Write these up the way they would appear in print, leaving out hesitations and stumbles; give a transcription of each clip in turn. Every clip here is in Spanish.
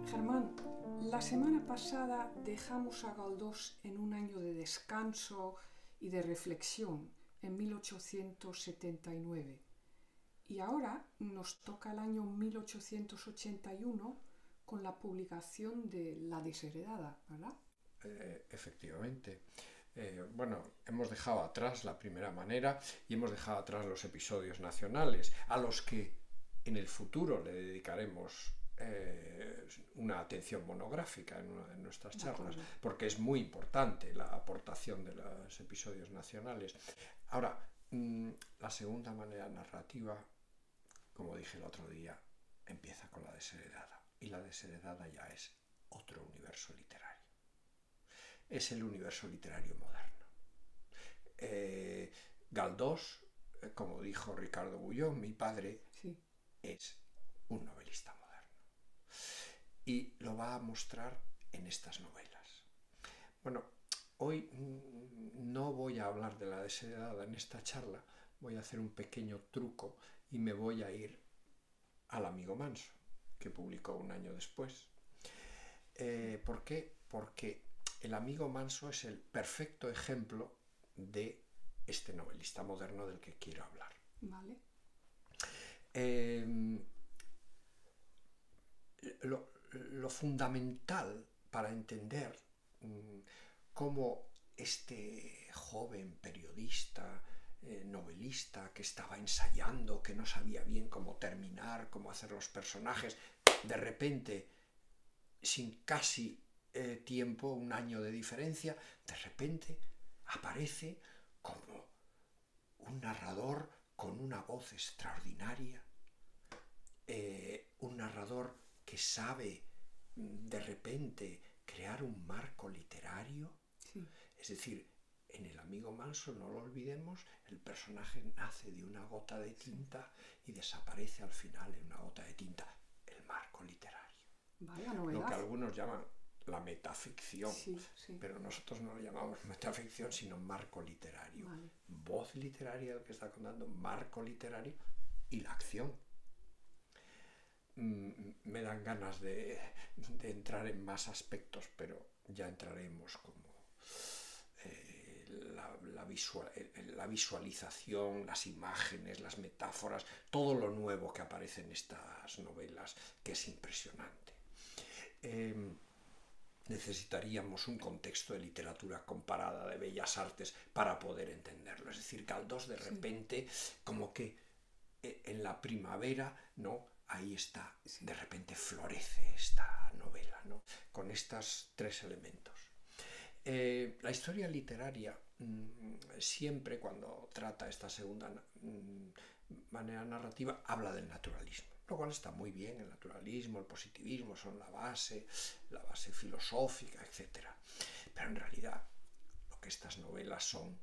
Germán, la semana pasada dejamos a Galdós en un año de descanso y de reflexión, en 1879. Y ahora nos toca el año 1881 con la publicación de La desheredada, ¿verdad? Efectivamente. Bueno, hemos dejado atrás la primera manera y hemos dejado atrás los episodios nacionales, a los que en el futuro le dedicaremos una atención monográfica en una de nuestras De charlas, acuerdo. porque es muy importante la aportación de los episodios nacionales. Ahora, la segunda manera narrativa, como dije el otro día, empieza con la desheredada, y la desheredada ya es otro universo literario. Es el universo literario moderno. Galdós, como dijo Ricardo Bullón, mi padre, Sí. es un novelista moderno. Y lo va a mostrar en estas novelas. Bueno, hoy no voy a hablar de la desheredada en esta charla, voy a hacer un pequeño truco y me voy a ir al Amigo Manso, que publicó un año después. ¿Por qué? Porque el Amigo Manso es el perfecto ejemplo de este novelista moderno del que quiero hablar. Vale. Lo fundamental para entender cómo este joven periodista, novelista, que estaba ensayando, que no sabía bien cómo terminar, cómo hacer los personajes, de repente, sin casi tiempo, un año de diferencia, de repente aparece como un narrador con una voz extraordinaria, un narrador que sabe de repente crear un marco literario. Sí. Es decir, en El Amigo Manso, no lo olvidemos, el personaje nace de una gota de tinta y desaparece al final en una gota de tinta. El marco literario. Vaya Lo que novedad. algunos llaman la metaficción, Sí, sí. pero nosotros no lo llamamos metaficción, sino marco literario. Vale. Voz literaria del que está contando, marco literario y la acción. Me dan ganas de entrar en más aspectos, pero ya entraremos como la visualización, las imágenes, las metáforas, todo lo nuevo que aparece en estas novelas, que es impresionante. Necesitaríamos un contexto de literatura comparada, de bellas artes, para poder entenderlo. Es decir, Galdós de repente, como que en la primavera, ¿no? Ahí está, de repente florece esta novela, ¿no? Con estos tres elementos. La historia literaria siempre, cuando trata esta segunda manera narrativa, habla del naturalismo, lo cual está muy bien. El naturalismo, el positivismo son la base filosófica, etc. Pero en realidad lo que estas novelas son,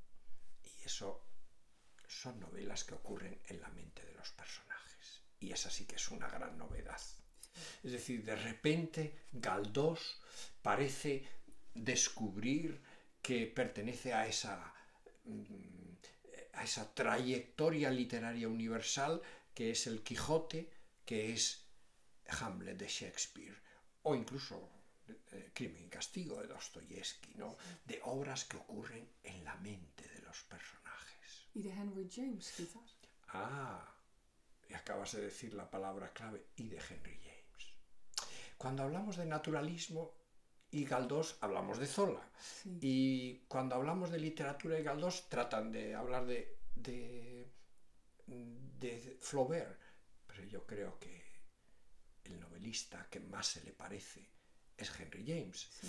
y eso son novelas que ocurren en la mente de los personajes, y esa sí que es una gran novedad. Es decir, de repente Galdós parece descubrir que pertenece a esa trayectoria literaria universal que es el Quijote, que es Hamlet de Shakespeare, o incluso Crimen y Castigo de Dostoyevsky, ¿no? De obras que ocurren en la mente de los personajes. Y de Henry James, quizás. Y acabas de decir la palabra clave, y de Henry James. Cuando hablamos de naturalismo y Galdós, hablamos de Zola. Sí. Y cuando hablamos de literatura y Galdós, tratan de hablar de Flaubert. Pero yo creo que el novelista que más se le parece es Henry James. Sí.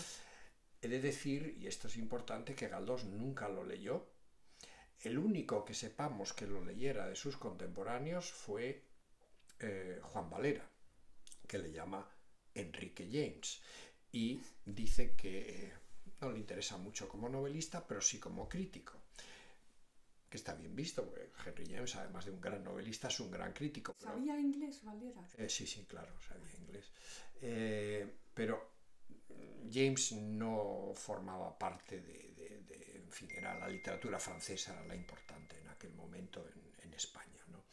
He de decir, y esto es importante, que Galdós nunca lo leyó. El único que sepamos que lo leyera de sus contemporáneos fue Juan Valera, que le llama Enrique James, y dice que no le interesa mucho como novelista, pero sí como crítico, que está bien visto, porque Henry James, además de un gran novelista, es un gran crítico. Pero, ¿sabía inglés, Valera? Sí, claro, sabía inglés. Pero James no formaba parte en fin, era la literatura francesa la importante en aquel momento en España, ¿no?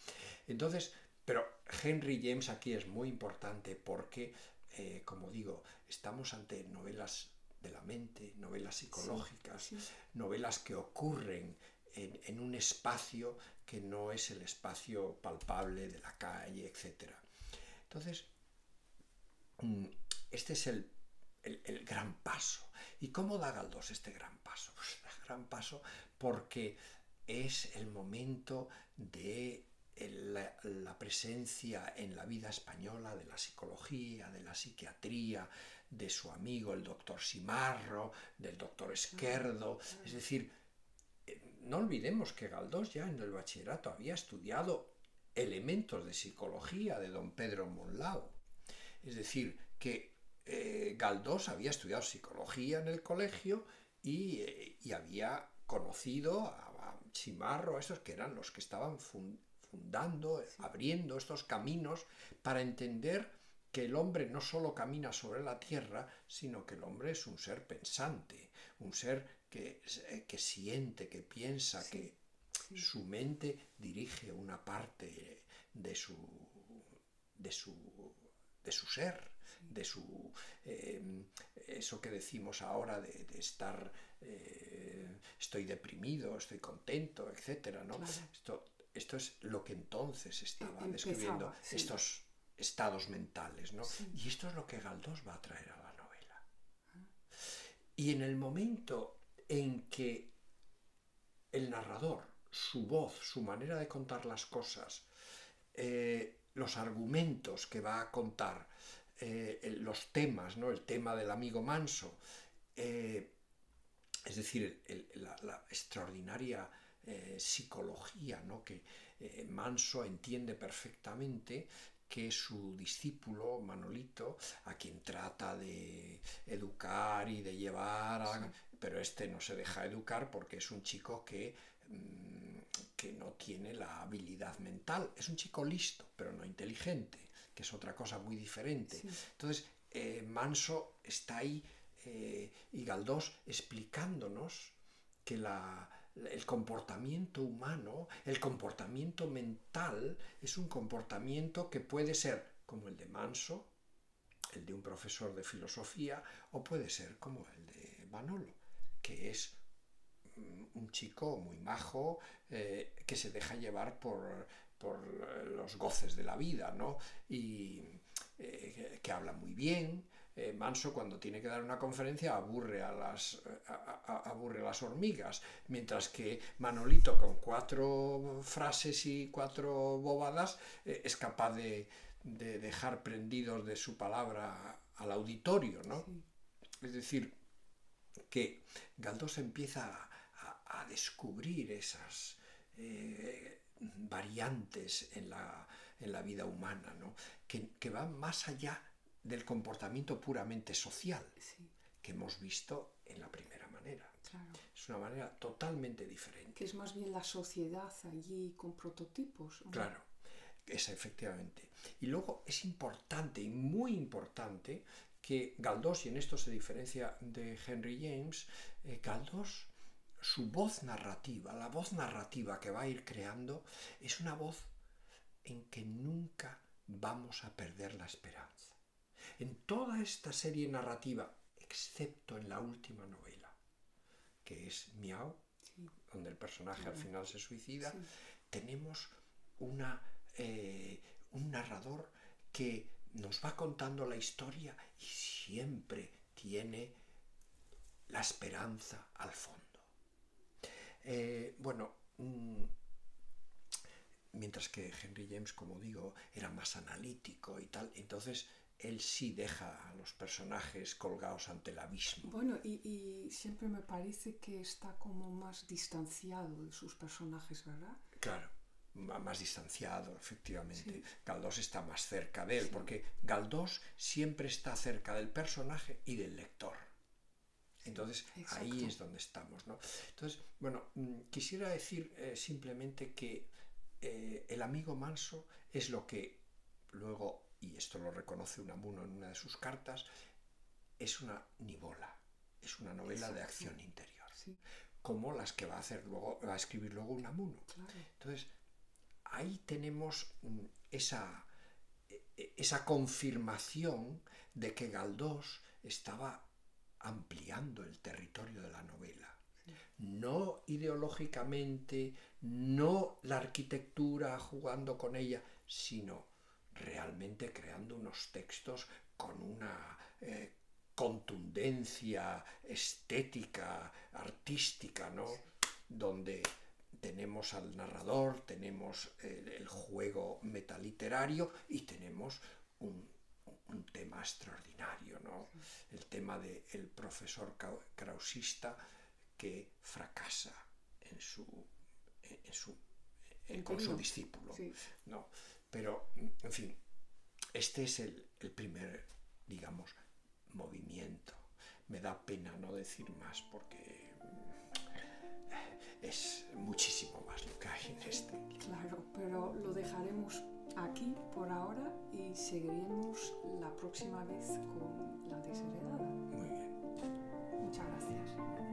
Entonces, pero Henry James aquí es muy importante porque como digo, estamos ante novelas de la mente, novelas psicológicas, novelas que ocurren en un espacio que no es el espacio palpable de la calle, etc. Entonces, este es el gran paso. ¿Y cómo da Galdós este gran paso? Pues da gran paso porque es el momento de la presencia en la vida española de la psicología, de la psiquiatría, de su amigo el doctor Simarro, del doctor Esquerdo. Es decir, no olvidemos que Galdós ya en el bachillerato había estudiado elementos de psicología de don Pedro Monlau. Es decir, que Galdós había estudiado psicología en el colegio y había conocido a Simarro, a esos que eran los que estaban fundando, abriendo estos caminos para entender que el hombre no solo camina sobre la tierra, sino que el hombre es un ser pensante, un ser que siente, que piensa, que su mente dirige una parte de su ser, de su eso que decimos ahora de estar estoy deprimido, estoy contento, etcétera, ¿no? Claro. Esto es lo que entonces estaba describiendo, estos estados mentales, ¿no? Y esto es lo que Galdós va a traer a la novela. Y en el momento en que el narrador, su voz, su manera de contar las cosas, los argumentos que va a contar, los temas, ¿no? El tema del amigo Manso, es decir, la extraordinaria psicología, ¿no? Que Manso entiende perfectamente que su discípulo, Manolito, a quien trata de educar y de llevar a... Pero este no se deja educar porque es un chico que no tiene la habilidad mental. Es un chico listo, pero no inteligente, que es otra cosa muy diferente. Entonces, Manso está ahí y Galdós explicándonos que el comportamiento humano, el comportamiento mental, es un comportamiento que puede ser como el de Manso, el de un profesor de filosofía, o puede ser como el de Manolo, que es un chico muy majo, que se deja llevar por los goces de la vida, ¿no? Y que habla muy bien. Manso, cuando tiene que dar una conferencia, aburre a las hormigas, mientras que Manolito, con 4 frases y 4 bobadas, es capaz de dejar prendidos de su palabra al auditorio, ¿no? Es decir, que Galdós empieza a descubrir esas variantes en la vida humana, ¿no? que van más allá del comportamiento puramente social que hemos visto en la primera manera. Claro. Es una manera totalmente diferente. Que es más bien la sociedad allí con prototipos, ¿no? Claro, es efectivamente. Y luego es importante y muy importante que Galdós, y en esto se diferencia de Henry James, Galdós, su voz narrativa, la voz narrativa que va a ir creando, es una voz en que nunca vamos a perder la esperanza. En toda esta serie narrativa, excepto en la última novela, que es Miau, donde el personaje al final se suicida, tenemos un narrador que nos va contando la historia y siempre tiene la esperanza al fondo. Mientras que Henry James, como digo, era más analítico y tal, entonces él sí deja a los personajes colgados ante el abismo. Bueno, y siempre me parece que está como más distanciado de sus personajes, ¿verdad? Claro, más distanciado, efectivamente. Galdós está más cerca de él, porque Galdós siempre está cerca del personaje y del lector. Entonces, ahí es donde estamos, ¿no? Entonces, bueno, quisiera decir simplemente que el amigo Manso es lo que luego, y esto lo reconoce Unamuno en una de sus cartas, es una nivola, es una novela de acción interior, como las que va a escribir luego Unamuno. Claro. Entonces, ahí tenemos esa confirmación de que Galdós estaba ampliando el territorio de la novela. No ideológicamente, no la arquitectura jugando con ella, sino realmente creando unos textos con una contundencia estética, artística, ¿no? Donde tenemos al narrador, tenemos el juego metaliterario y tenemos un tema extraordinario, ¿no? El tema del profesor krausista que fracasa con su discípulo, sí. ¿no? Pero, en fin, este es el primer, digamos, movimiento. Me da pena no decir más porque es muchísimo más lo que hay en este. Claro, pero lo dejaremos aquí por ahora y seguiremos la próxima vez con La desheredada. Muy bien. Muchas gracias.